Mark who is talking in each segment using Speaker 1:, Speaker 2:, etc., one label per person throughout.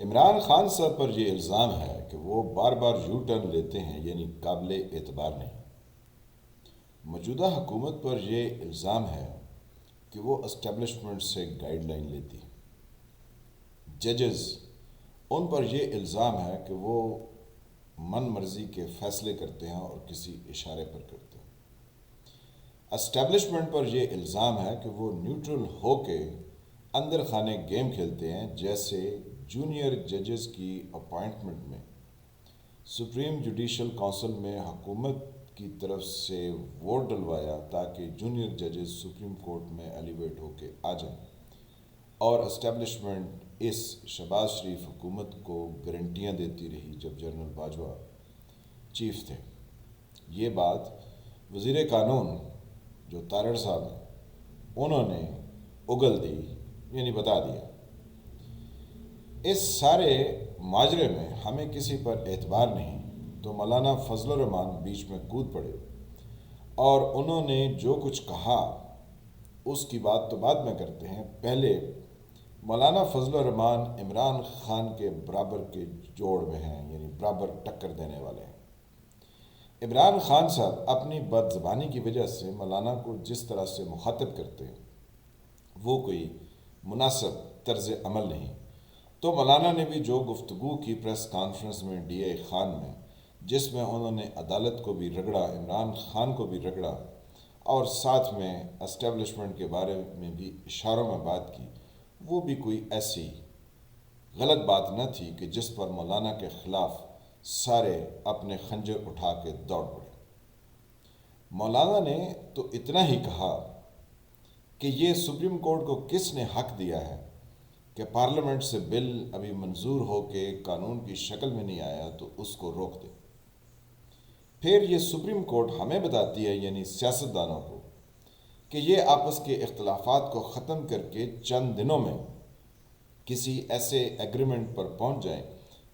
Speaker 1: عمران خان صاحب پر یہ الزام ہے کہ وہ بار بار یو ٹرن لیتے ہیں، یعنی قابل اعتبار نہیں۔ موجودہ حکومت پر یہ الزام ہے کہ وہ اسٹیبلشمنٹ سے گائیڈ لائن لیتی۔ ججز، ان پر یہ الزام ہے کہ وہ من مرضی کے فیصلے کرتے ہیں اور کسی اشارے پر کرتے ہیں۔ اسٹیبلشمنٹ پر یہ الزام ہے کہ وہ نیوٹرل ہو کے اندر خانے گیم کھیلتے ہیں، جیسے جونیئر ججز کی اپائنٹمنٹ میں سپریم جوڈیشل کونسل میں حکومت کی طرف سے ووٹ ڈلوایا تاکہ جونیئر ججز سپریم کورٹ میں ایلیویٹ ہو کے آ جائیں، اور اسٹیبلشمنٹ اس شہباز شریف حکومت کو گارنٹیاں دیتی رہی جب جنرل باجوہ چیف تھے۔ یہ بات وزیر قانون جو تارڑ صاحب ہیں انہوں نے اگل دی، یعنی بتا دیا۔ اس سارے ماجرے میں ہمیں کسی پر اعتبار نہیں، تو مولانا فضل الرحمان بیچ میں کود پڑے اور انہوں نے جو کچھ کہا اس کی بات تو بعد میں کرتے ہیں۔ پہلے مولانا فضل الرحمان عمران خان کے برابر کے جوڑ میں ہیں، یعنی برابر ٹکر دینے والے ہیں۔ عمران خان صاحب اپنی بد زبانی کی وجہ سے مولانا کو جس طرح سے مخاطب کرتے ہیں وہ کوئی مناسب طرز عمل نہیں۔ تو مولانا نے بھی جو گفتگو کی پریس کانفرنس میں ڈی اے خان میں، جس میں انہوں نے عدالت کو بھی رگڑا، عمران خان کو بھی رگڑا اور ساتھ میں اسٹیبلشمنٹ کے بارے میں بھی اشاروں میں بات کی، وہ بھی کوئی ایسی غلط بات نہ تھی کہ جس پر مولانا کے خلاف سارے اپنے خنجر اٹھا کے دوڑ پڑے۔ مولانا نے تو اتنا ہی کہا کہ یہ سپریم کورٹ کو کس نے حق دیا ہے کہ پارلیمنٹ سے بل ابھی منظور ہو کے قانون کی شکل میں نہیں آیا تو اس کو روک دے۔ پھر یہ سپریم کورٹ ہمیں بتاتی ہے، یعنی سیاستدانوں کو، کہ یہ آپس کے اختلافات کو ختم کر کے چند دنوں میں کسی ایسے ایگریمنٹ پر پہنچ جائیں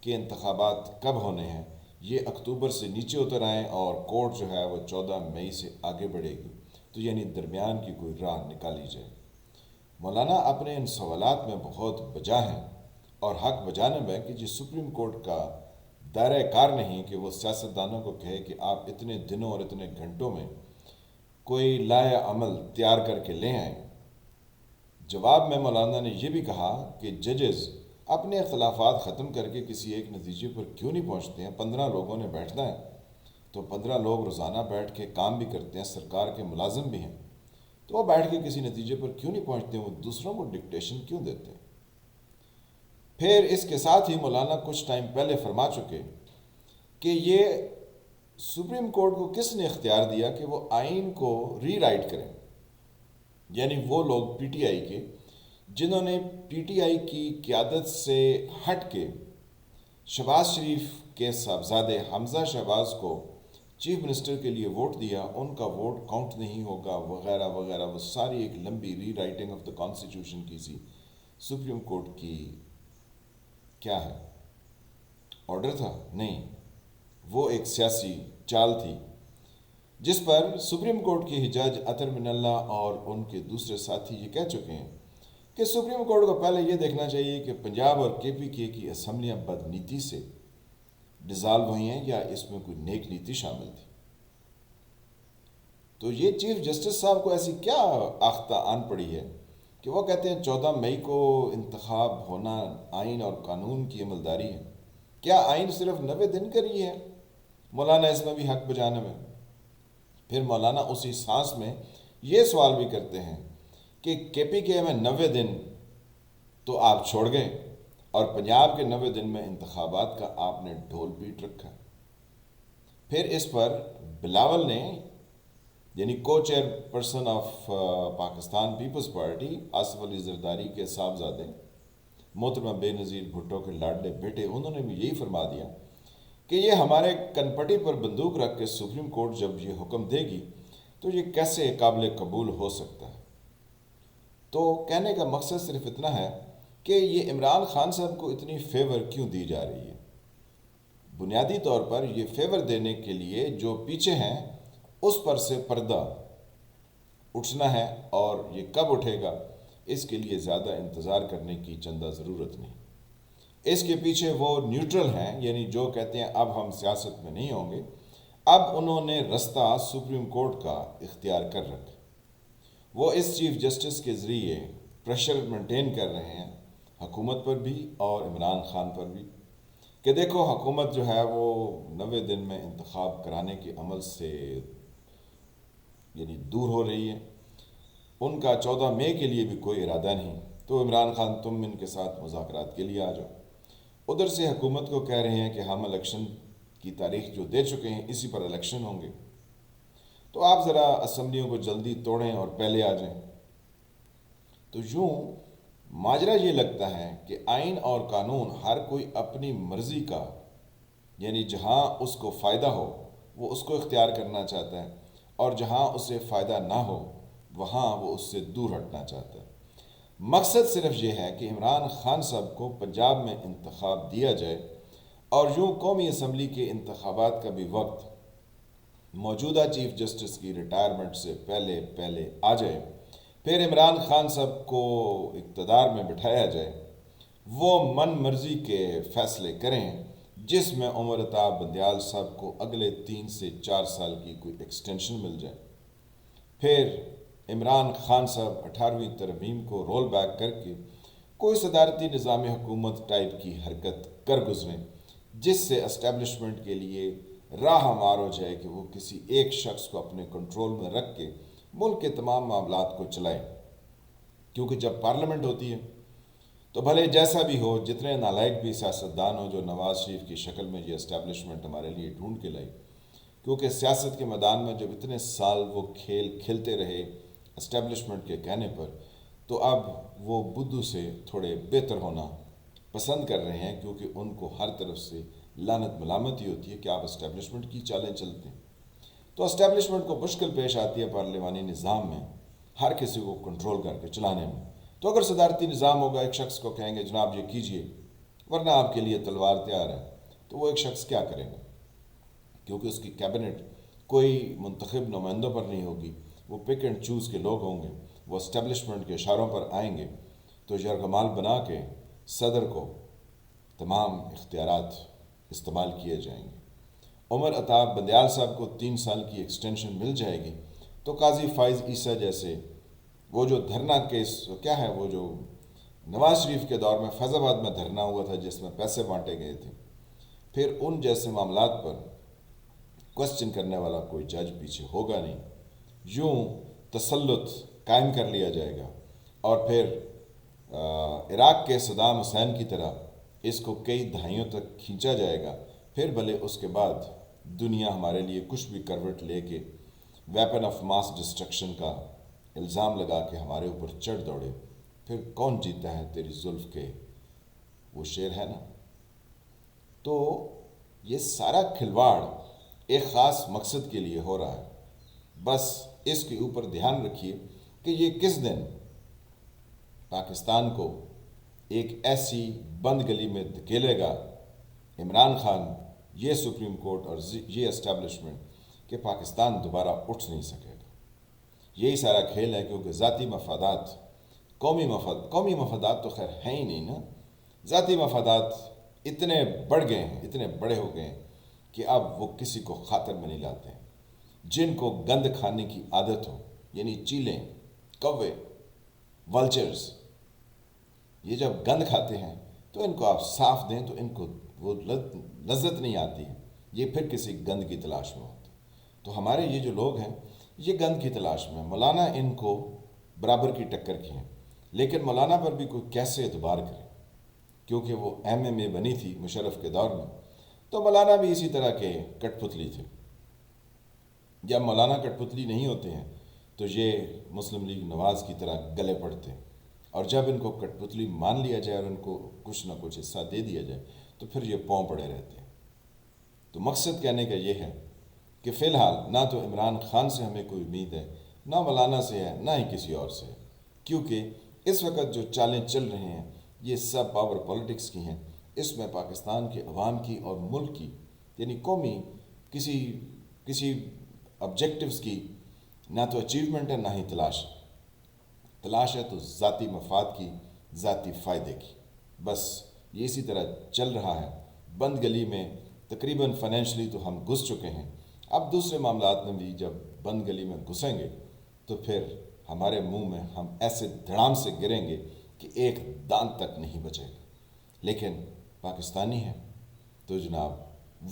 Speaker 1: کہ انتخابات کب ہونے ہیں، یہ اکتوبر سے نیچے اتر آئیں اور کورٹ جو ہے وہ 14 مئی سے آگے بڑھے گی، تو یعنی درمیان کی کوئی راہ نکالی جائے۔ مولانا اپنے ان سوالات میں بہت بجا ہیں اور حق بجانب ہے کہ یہ سپریم کورٹ کا دائرہ کار نہیں کہ وہ سیاستدانوں کو کہے کہ آپ اتنے دنوں اور اتنے گھنٹوں میں کوئی لائحہ عمل تیار کر کے لے آئیں۔ جواب میں مولانا نے یہ بھی کہا کہ ججز اپنے اختلافات ختم کر کے کسی ایک نتیجے پر کیوں نہیں پہنچتے ہیں؟ 15 لوگوں نے بیٹھنا ہے تو 15 لوگ روزانہ بیٹھ کے کام بھی کرتے ہیں، سرکار کے ملازم بھی ہیں، تو وہ بیٹھ کے کسی نتیجے پر کیوں نہیں پہنچتے؟ وہ دوسروں کو ڈکٹیشن کیوں دیتے ہیں؟ پھر اس کے ساتھ ہی مولانا کچھ ٹائم پہلے فرما چکے کہ یہ سپریم کورٹ کو کس نے اختیار دیا کہ وہ آئین کو ری رائٹ کریں، یعنی وہ لوگ پی ٹی آئی کے جنہوں نے پی ٹی آئی کی قیادت سے ہٹ کے شہباز شریف کے صاحبزادے حمزہ شہباز کو چیف منسٹر کے لیے ووٹ دیا، ان کا ووٹ کاؤنٹ نہیں ہوگا وغیرہ وغیرہ، وہ ساری ایک لمبی ری رائٹنگ آف دا کانسٹیٹیوشن کی سی سپریم کورٹ کی کیا ہے آرڈر تھا؟ نہیں، وہ ایک سیاسی چال تھی جس پر سپریم کورٹ کے جج اطہر من اللہ اور ان کے دوسرے ساتھی یہ کہہ چکے ہیں کہ سپریم کورٹ کو پہلے یہ دیکھنا چاہیے کہ پنجاب اور کے پی کے کی اسمبلیاں بد نیتی سے ڈیزالو ہوئی ہیں یا اس میں کوئی نیک نیتی شامل تھی۔ تو یہ چیف جسٹس صاحب کو ایسی کیا آختہ آن پڑی ہے کہ وہ کہتے ہیں 14 مئی کو انتخاب ہونا آئین اور قانون کی عملداری ہے؟ کیا آئین صرف 90 دن کا ہی ہے؟ مولانا اس میں بھی حق بجانب ہے۔ پھر مولانا اسی سانس میں یہ سوال بھی کرتے ہیں کہ کے پی کے میں 90 دن تو آپ چھوڑ گئے اور پنجاب کے 90 دن میں انتخابات کا آپ نے ڈھول پیٹ رکھا۔ پھر اس پر بلاول نے، یعنی کو chairperson of Pakistan Peoples Party, Asif Ali Zardari کے صاحبزادے محترمہ بے نظیر بھٹو کے لاڈلے بیٹے، انہوں نے بھی یہی فرما دیا کہ یہ ہمارے کنپٹی پر بندوق رکھ کے سپریم کورٹ جب یہ حکم دے گی تو یہ کیسے قابل قبول ہو سکتا ہے؟ تو کہنے کا مقصد صرف اتنا ہے کہ یہ عمران خان صاحب کو اتنی فیور کیوں دی جا رہی ہے؟ بنیادی طور پر یہ فیور دینے کے لیے جو پیچھے ہیں اس پر سے پردہ اٹھنا ہے، اور یہ کب اٹھے گا اس کے لیے زیادہ انتظار کرنے کی چندہ ضرورت نہیں۔ اس کے پیچھے وہ نیوٹرل ہیں، یعنی جو کہتے ہیں اب ہم سیاست میں نہیں ہوں گے، اب انہوں نے رستہ سپریم کورٹ کا اختیار کر رکھا۔ وہ اس چیف جسٹس کے ذریعے پریشر مینٹین کر رہے ہیں حکومت پر بھی اور عمران خان پر بھی، کہ دیکھو حکومت جو ہے وہ 90 دن میں انتخاب کرانے کے عمل سے یعنی دور ہو رہی ہے، ان کا 14 مئی کے لیے بھی کوئی ارادہ نہیں، تو عمران خان تم ان کے ساتھ مذاکرات کے لیے آ جاؤ۔ ادھر سے حکومت کو کہہ رہے ہیں کہ ہم الیکشن کی تاریخ جو دے چکے ہیں اسی پر الیکشن ہوں گے، تو آپ ذرا اسمبلیوں کو جلدی توڑیں اور پہلے آ جائیں۔ تو یوں ماجرا یہ لگتا ہے کہ آئین اور قانون ہر کوئی اپنی مرضی کا، یعنی جہاں اس کو فائدہ ہو وہ اس کو اختیار کرنا چاہتا ہے، اور جہاں اسے فائدہ نہ ہو وہاں وہ اس سے دور ہٹنا چاہتا ہے۔ مقصد صرف یہ ہے کہ عمران خان صاحب کو پنجاب میں انتخاب دیا جائے، اور یوں قومی اسمبلی کے انتخابات کا بھی وقت موجودہ چیف جسٹس کی ریٹائرمنٹ سے پہلے پہلے آ جائے، پھر عمران خان صاحب کو اقتدار میں بٹھایا جائے، وہ من مرضی کے فیصلے کریں، جس میں عمر عطا بندیال صاحب کو اگلے 3 سے 4 سال کی کوئی ایکسٹینشن مل جائے، پھر عمران خان صاحب 18ویں ترمیم کو رول بیک کر کے کوئی صدارتی نظام حکومت ٹائپ کی حرکت کر گزریں، جس سے اسٹیبلشمنٹ کے لیے راہ ہموار ہو جائے کہ وہ کسی ایک شخص کو اپنے کنٹرول میں رکھ کے ملک کے تمام معاملات کو چلائے۔ کیونکہ جب پارلیمنٹ ہوتی ہے تو بھلے جیسا بھی ہو، جتنے نالائق بھی سیاستدان ہوں، جو نواز شریف کی شکل میں یہ اسٹیبلشمنٹ ہمارے لیے ڈھونڈ کے لائی، کیونکہ سیاست کے میدان میں جب اتنے سال وہ کھیل کھیلتے رہے اسٹیبلشمنٹ کے کہنے پر، تو اب وہ بدھو سے تھوڑے بہتر ہونا پسند کر رہے ہیں، کیونکہ ان کو ہر طرف سے لعنت ملامت ہی ہوتی ہے کہ آپ اسٹیبلشمنٹ کی چالیں چلتے ہیں۔ تو اسٹیبلشمنٹ کو مشکل پیش آتی ہے پارلیمانی نظام میں ہر کسی کو کنٹرول کر کے چلانے میں۔ تو اگر صدارتی نظام ہوگا، ایک شخص کو کہیں گے جناب یہ کیجئے ورنہ آپ کے لیے تلوار تیار ہے، تو وہ ایک شخص کیا کرے گا؟ کیونکہ اس کی کیبنٹ کوئی منتخب نمائندوں پر نہیں ہوگی، وہ پک اینڈ چوز کے لوگ ہوں گے، وہ اسٹیبلشمنٹ کے اشاروں پر آئیں گے، تو یرغمال بنا کے صدر کو تمام اختیارات استعمال کیے جائیں گے۔ عمر عطا بندیال صاحب کو 3 سال کی ایکسٹینشن مل جائے گی، تو قاضی فائز عیسیٰ جیسے وہ جو دھرنا کیس کیا ہے، وہ جو نواز شریف کے دور میں فیض آباد میں دھرنا ہوا تھا جس میں پیسے بانٹے گئے تھے، پھر ان جیسے معاملات پر کوسچن کرنے والا کوئی جج پیچھے ہوگا نہیں، یوں تسلط قائم کر لیا جائے گا، اور پھر عراق کے صدام حسین کی طرح اس کو کئی دہائیوں تک کھینچا جائے گا، پھر بھلے اس کے بعد دنیا ہمارے لیے کچھ بھی کروٹ لے کے ویپن آف ماس ڈسٹرکشن کا الزام لگا کے ہمارے اوپر چڑھ دوڑے، پھر کون جیتا ہے تیری زلف کے، وہ شعر ہے نا۔ تو یہ سارا کھلواڑ ایک خاص مقصد کے لیے ہو رہا ہے، بس اس کے اوپر دھیان رکھیے کہ یہ کس دن پاکستان کو ایک ایسی بند گلی میں دھکیلے گا عمران خان، یہ سپریم کورٹ اور یہ اسٹیبلشمنٹ، کہ پاکستان دوبارہ اٹھ نہیں سکے گا۔ یہی سارا کھیل ہے، کیونکہ ذاتی مفادات، قومی مفادات تو خیر ہیں ہی نہیں نا، ذاتی مفادات اتنے بڑھ گئے ہیں، اتنے بڑے ہو گئے ہیں کہ اب وہ کسی کو خاطر میں نہیں لاتے ہیں۔ جن کو گند کھانے کی عادت ہو، یعنی چیلیں، کوے، ولچرز، یہ جب گند کھاتے ہیں تو ان کو آپ صاف دیں تو ان کو وہ لذت نہیں آتی ہے، یہ پھر کسی گند کی تلاش میں ہوتے ہیں۔ تو ہمارے یہ جو لوگ ہیں یہ گند کی تلاش میں ہیں۔ مولانا ان کو برابر کی ٹکر کی ہیں، لیکن مولانا پر بھی کوئی کیسے اعتبار کرے، کیونکہ وہ MMA بنی تھی مشرف کے دور میں، تو مولانا بھی اسی طرح کے کٹ پتلی تھے۔ جب مولانا کٹ پتلی نہیں ہوتے ہیں تو یہ مسلم لیگ نواز کی طرح گلے پڑتے ہیں، اور جب ان کو کٹ پتلی مان لیا جائے اور ان کو کچھ نہ کچھ حصہ دے دیا جائے تو پھر یہ پاؤں پڑے رہتے ہیں۔ تو مقصد کہنے کا یہ ہے کہ فی الحال نہ تو عمران خان سے ہمیں کوئی امید ہے، نہ مولانا سے ہے، نہ ہی کسی اور سے ہے، کیونکہ اس وقت جو چالیں چل رہے ہیں یہ سب پاور پولیٹکس کی ہیں۔ اس میں پاکستان کے عوام کی اور ملک کی، یعنی قومی کسی آبجیکٹیوز کی نہ تو اچیومنٹ ہے نہ ہی تلاش ہے تو ذاتی مفاد کی، ذاتی فائدے کی۔ بس یہ اسی طرح چل رہا ہے. بند گلی میں تقریباً فائنینشلی تو ہم گھس چکے ہیں، اب دوسرے معاملات میں بھی جب بند گلی میں گھسیں گے تو پھر ہمارے منہ میں ہم ایسے دھڑام سے گریں گے کہ ایک دانت تک نہیں بچے گا. لیکن پاکستانی ہیں تو جناب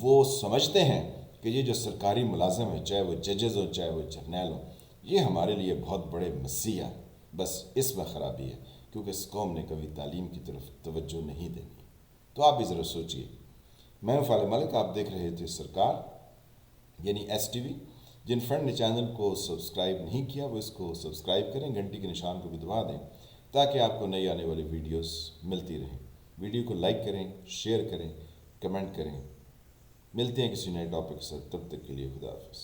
Speaker 1: وہ سمجھتے ہیں کہ یہ جو سرکاری ملازم ہیں، چاہے وہ ججز ہوں چاہے وہ جرنیل ہوں، یہ ہمارے لیے بہت بڑے مسیح ہیں. بس اس میں خرابی ہے کیونکہ اس قوم نے کبھی تعلیم کی طرف توجہ نہیں دینی. تو آپ بھی ذرا سوچئے. میں فالح ملک، آپ دیکھ رہے تھے سرکار یعنی ایس ٹی وی. جن فرینڈ نے چینل کو سبسکرائب نہیں کیا وہ اس کو سبسکرائب کریں، گھنٹی کے نشان کو بھی دبا دیں تاکہ آپ کو نئی آنے والی ویڈیوز ملتی رہیں. ویڈیو کو لائک کریں، شیئر کریں، کمنٹ کریں. ملتے ہیں کسی نئے ٹاپک سے، تب تک کے لیے خدا حافظ.